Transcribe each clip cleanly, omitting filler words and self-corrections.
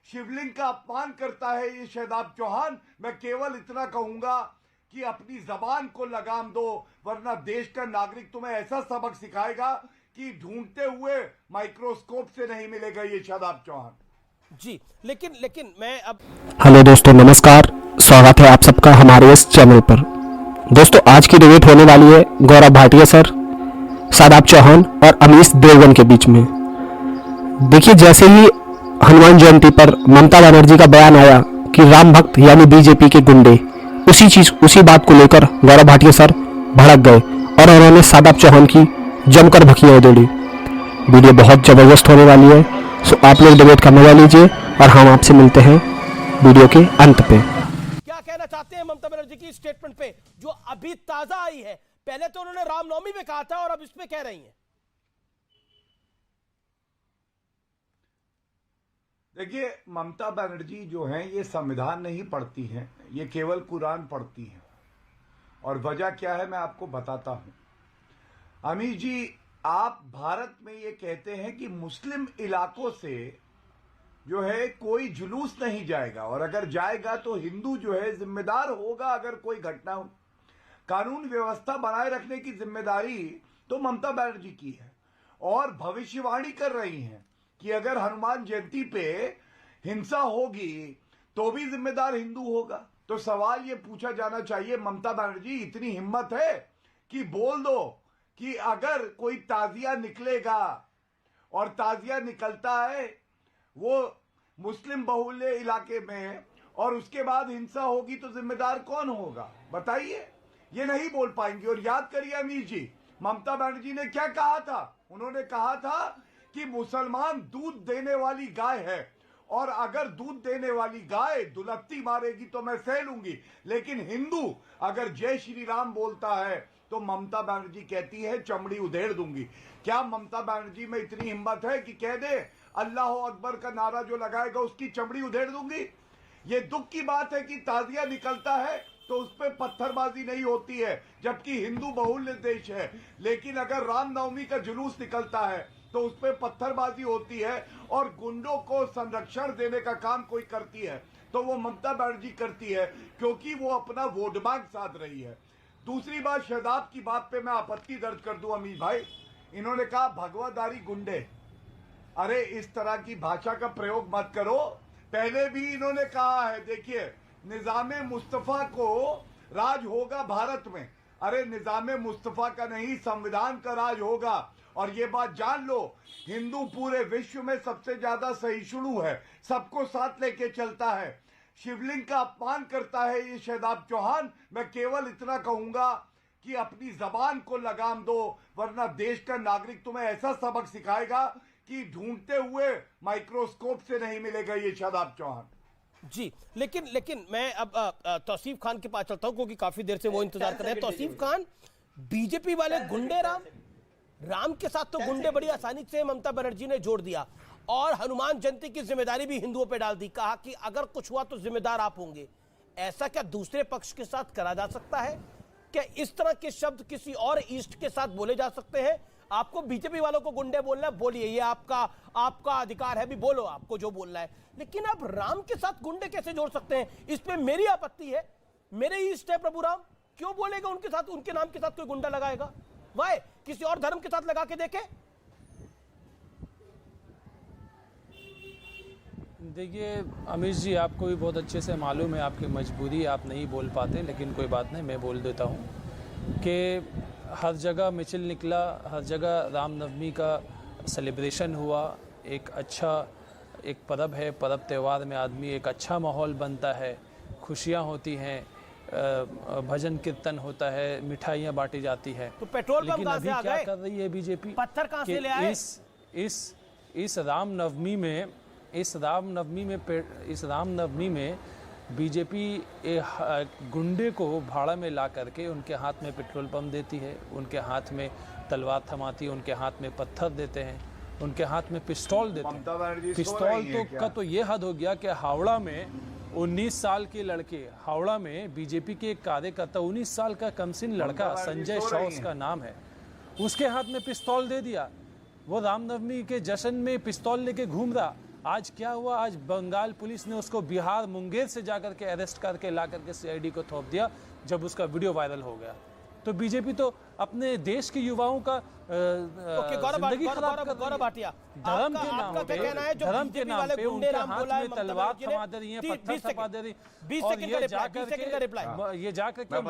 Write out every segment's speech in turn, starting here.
शिवलिंग का अपमान करता है ये शादाब चौहान। मैं केवल इतना कहूंगा कि अपनी जबान को लगाम दो, वरना देश का नागरिक तुम्हें ऐसा सबक सिखाएगा कि ढूंढते हुए माइक्रोस्कोप से नहीं मिलेगा ये शादाब चौहान जी। लेकिन मैं अब हेलो दोस्तों, नमस्कार। स्वागत है आप सबका हमारे इस चैनल पर। दोस्तों, आज की डिबेट होने वाली है गौरव भाटिया सर, शादाब चौहान और अमीश देवगन के बीच में। देखिए, जैसे ही हनुमान जयंती पर ममता बनर्जी का बयान आया कि राम भक्त यानी बीजेपी के गुंडे, उसी बात को लेकर गौरव भाटिया सर भड़क गए और उन्होंने शादाब चौहान की जमकर भकियां उधेड़ी। वीडियो बहुत जबरदस्त होने वाली है, सो आप लोग डिबेट का मजा लीजिए और हम आपसे मिलते हैं वीडियो के अंत पे। क्या कहना चाहते हैं ममता बनर्जी की स्टेटमेंट पे जो अभी ताजा आई है? पहले तो उन्होंने रामनवमी में कहा था और अब इसमें कह रही हैं। देखिए, ममता बनर्जी जो हैं ये संविधान नहीं पढ़ती हैं, ये केवल कुरान पढ़ती हैं। और वजह क्या है मैं आपको बताता हूं। अमीश जी, आप भारत में ये कहते हैं कि मुस्लिम इलाकों से जो है कोई जुलूस नहीं जाएगा, और अगर जाएगा तो हिंदू जो है जिम्मेदार होगा अगर कोई घटना हो। कानून व्यवस्था बनाए रखने की जिम्मेदारी तो ममता बनर्जी की है, और भविष्यवाणी कर रही हैं कि अगर हनुमान जयंती पे हिंसा होगी तो भी जिम्मेदार हिंदू होगा। तो सवाल ये पूछा जाना चाहिए, ममता बनर्जी इतनी हिम्मत है कि बोल दो कि अगर कोई ताजिया निकलेगा और ताजिया निकलता है वो मुस्लिम बहुल्य इलाके में और उसके बाद हिंसा होगी तो जिम्मेदार कौन होगा बताइए? ये नहीं बोल पाएंगे। और याद करिए अमीर जी, ममता बनर्जी ने क्या कहा था? उन्होंने कहा था कि मुसलमान दूध देने वाली गाय है, और अगर दूध देने वाली गाय दुलत्ती मारेगी तो मैं सह लूंगी, लेकिन हिंदू अगर जय श्री राम बोलता है तो ममता बनर्जी कहती है चमड़ी उधेड़ दूंगी। क्या ममता बनर्जी में इतनी हिम्मत है कि कह दे अल्लाह अकबर का नारा जो लगाएगा उसकी चमड़ी उधेड़ दूंगी? ये दुख की बात है कि ताजिया निकलता है तो उस पर पत्थरबाजी नहीं होती है, जबकि हिंदू बहुल्य देश है। लेकिन अगर रामनवमी का जुलूस निकलता है तो उस पर पत्थरबाजी होती है, और गुंडों को संरक्षण देने का काम कोई करती है तो वो ममता बनर्जी करती है, क्योंकि वो अपना वोट बैंक साध रही है। दूसरी बात, शादाब की बात पे मैं आपत्ति दर्ज कर दूं अमीर भाई। इन्होंने कहा भगवादारी गुंडे। अरे इस तरह की भाषा का प्रयोग मत करो। पहले भी इन्होंने कहा है, देखिए, निजामे मुस्तफा को राज होगा भारत में। अरे निजामे मुस्तफा का नहीं, संविधान का राज होगा। और ये बात जान लो, हिंदू पूरे विश्व में सबसे ज्यादा सहिष्णु है, सबको साथ लेके चलता है। शिवलिंग का अपमान करता है ये शादाब चौहान। मैं केवल इतना कहूंगा कि अपनी जबान को लगाम दो, वरना देश का नागरिक तुम्हें ऐसा सबक सिखाएगा कि ढूंढते हुए माइक्रोस्कोप से नहीं मिलेगा ये शादाब चौहान जी। लेकिन मैं अब तौसीफ खान के पास चलता हूं, क्योंकि काफी देर से वो इंतजार कर रहे हैं। तौसीफ खान, बीजेपी वाले गुंडे राम के साथ तो गुंडे बड़ी आसानी से ममता बनर्जी ने जोड़ दिया, और हनुमान जयंती की जिम्मेदारी भी हिंदुओं पे डाल दी। कहा कि अगर कुछ हुआ तो जिम्मेदार आप होंगे। ऐसा क्या दूसरे पक्ष के साथ करा जा सकता है? क्या इस तरह के शब्द किसी और ईस्ट के साथ बोले जा सकते हैं? आपको बीजेपी वालों को गुंडे बोलना है, बोलिए, ये आपका अधिकार है, भी बोलो आपको जो बोलना है। लेकिन आप राम के साथ गुंडे कैसे जोड़ सकते हैं? इस पे मेरी आपत्ति है। मेरे ईस्ट है प्रभु राम, क्यों बोलेगा उनके साथ, उनके नाम के साथ कोई गुंडा लगाएगा? वाह, किसी और धर्म के साथ लगा के देखे। देखिए अमीश जी, आपको भी बहुत अच्छे से मालूम है आपकी मजबूरी, आप नहीं बोल पाते, लेकिन कोई बात नहीं, मैं बोल देता हूँ कि हर जगह मिचिल निकला, हर जगह रामनवमी का सेलिब्रेशन हुआ। एक अच्छा एक पर्व है, पर्व त्यौहार में आदमी एक अच्छा माहौल बनता है, खुशियाँ होती हैं, भजन कीर्तन होता है, मिठाइयाँ बांटी जाती है। तो पेट्रोल लेकिन अभी क्या कर रही है बीजेपी? पत्थर कहाँ से ले आए? इस रामनवमी में बीजेपी गुंडे को भाड़ा में ला करके उनके हाथ में पेट्रोल पंप देती है, उनके हाथ में तलवार थमाती है, उनके हाथ में पत्थर देते हैं, उनके हाथ में पिस्तौल देते हैं। पिस्तौल का तो ये हद हो गया कि हावड़ा में 19 साल के लड़के, हावड़ा में बीजेपी के एक कार्यकर्ता, 19 साल का कमसिन लड़का, संजय शॉ उसका नाम है, उसके हाथ में पिस्तौल दे दिया। वो रामनवमी के जश्न में पिस्तौल लेके घूम रहा। आज क्या हुआ, आज बंगाल पुलिस ने उसको बिहार मुंगेर से जाकर के अरेस्ट करके ला करके सीआईडी को थोप दिया जब उसका वीडियो वायरल हो गया। तो बीजेपी तो अपने देश के युवाओं का जिंदगी खराब कर रही है। गौरव भाटिया, धर्म के नाम पे, धर्म के नाम पे उनके हाथ में तलवार थमा दे रही है, पत्थर थमा दे रही है। और ये जाकर के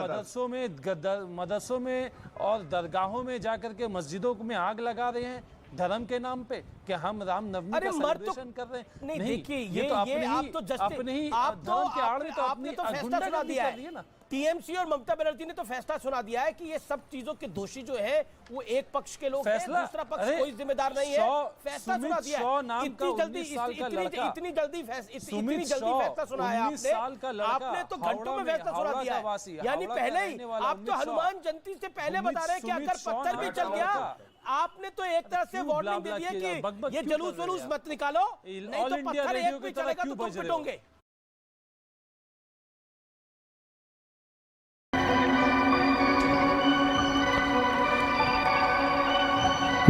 मदरसों में और दरगाहों में जाकर के मस्जिदों में आग लगा रहे हैं धर्म के नाम पे कि हम रामनवमी का सेलिब्रेशन कर रहे हैं। नहीं देखिए, ये आप तो अपने ही धर्म के आड़ में तो अपनी फैसला सुना दिया है ना। टीएमसी और ममता बनर्जी ने तो फैसला सुना दिया है कि ये सब चीजों के दोषी जो है वो एक पक्ष के लोग हैं, दूसरा पक्ष कोई जिम्मेदार नहीं है। फैसला सुना दिया है। इतनी जल्दी फैसला सुनाया आपने तो घंटों में फैसला सुना दिया है। यानी पहले ही आप तो हनुमान जयंती से पहले बता रहे हैं कि अगर पत्थर भी चल गया, आपने तो एक तरह से वार्निंग दे दिया कि ये जुलूस वलूस मत निकालो, नहीं तो पत्थर एक भी चलेगा तो तुम पिटोगे।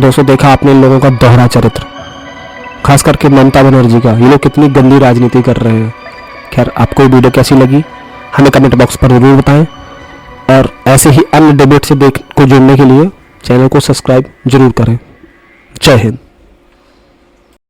दोस्तों, देखा आपने इन लोगों का दोहरा चरित्र, खास करके ममता बनर्जी का। ये लोग कितनी गंदी राजनीति कर रहे हैं। खैर, आपको ये वीडियो कैसी लगी हमें कमेंट बॉक्स पर जरूर बताएं, और ऐसे ही अन्य डिबेट से को जुड़ने के लिए चैनल को सब्सक्राइब जरूर करें। जय हिंद।